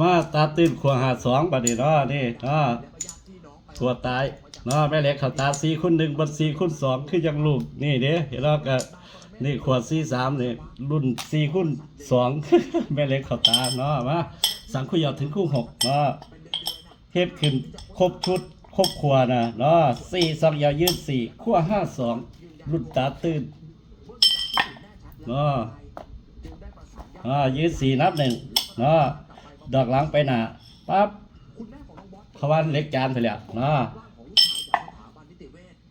มาตาตื่นขวหาสองบัดนี้เนาะนี่ตัวตายเนาะแม่เล็กเขาตา4x1บน4x2คือยังลูกนี่เด้เห็นแล้วก็นี่ขวด43นี่รุ่น4x2 แม่เล็กเขาตาเนาะมาสังคุยอดถึงคู่6เนาะเฮ็ดขึ้นครบชุดครบขวดนะเนาะ4 2ยาวยืด4ขั้ว52รุ่นตาตื่นเนาะยืด4นับ1เนาะดอกหลังไปหน้าปั๊บเขาวันเล็กจานไปแล้วเนาะ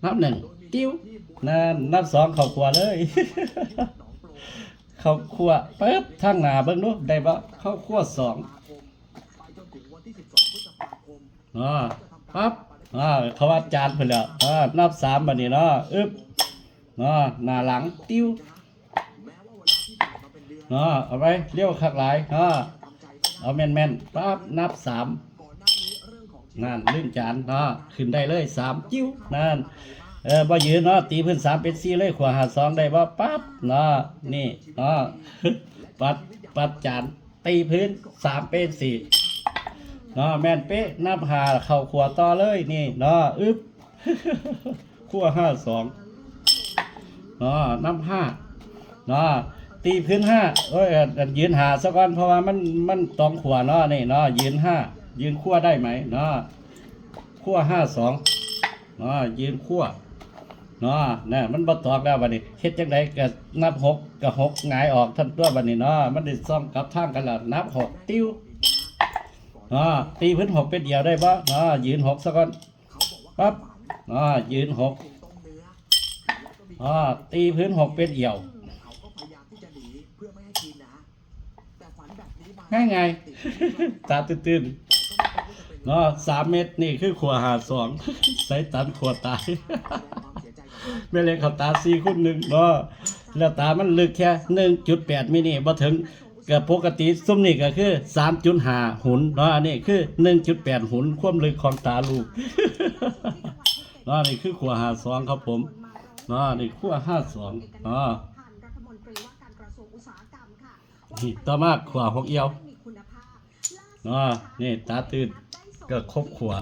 นับ1ติ้วนับ2เข้าครัวเลย เข้าครัวปั๊บทางหน้าเบิ่งดูได้บ่เข้าครัว2เนาะปั๊บเขาว่าจานไปแล้วนับ3บัดนี้เนาะอึ๊บเนาะหน้าหลังติ้วเนาะเอาไปเลี้ยวคักหลายเอาแม่นปั๊บนับ3นั่นลื่นจานขึ้นได้เลย3จิ้วนั่นบ่ยืนตีพื้น3เป็น4เลยขวาหา2ได้บ่ปั๊บนี่ปัดจานตีพื้น3เป็น4แม่นเป๊ะนับ5เข้าขวาต่อเลยนี่อึ๊บขวา52นับ5ตีพื้น5ยืน5ซะก่อนเพราะว่ามันต้องขวานี่ยืน5ยืนขั้วได้ไหมขั้ว52ยืนขั้วเนี่ยมันบ่ตอกแล้วบัดนี้เฮ็ดจังได๋ก็นับ6กับ6หงายออกทันตัวบัดนี้มันได้ซ่อมกลับทางกันแล้วนับ6ติ้วตีพื้น6เป็นเดียวได้บ่ยืน6ซะก่อนปั๊บยืน6ตีพื้น6เป็นเดี่ยวง่ายๆ ตาตื่น3 เม็ดนี่คือขวหา2ใส่ตันขวตาย แม่เล็กเขาตา4x1แล้วตามันลึกแค่ 1.8 มิลลิบ่ถึงกับปกติซุ่มนี่ก็คือ 3.5 หุนอันนี้คือ 1.8 หุนความลึกของตาลูก นี่คือขวหา2ครับผมนี่ขว52นี่ต่อมาขว6เอียวนี่ตาตื่นก็ครบขว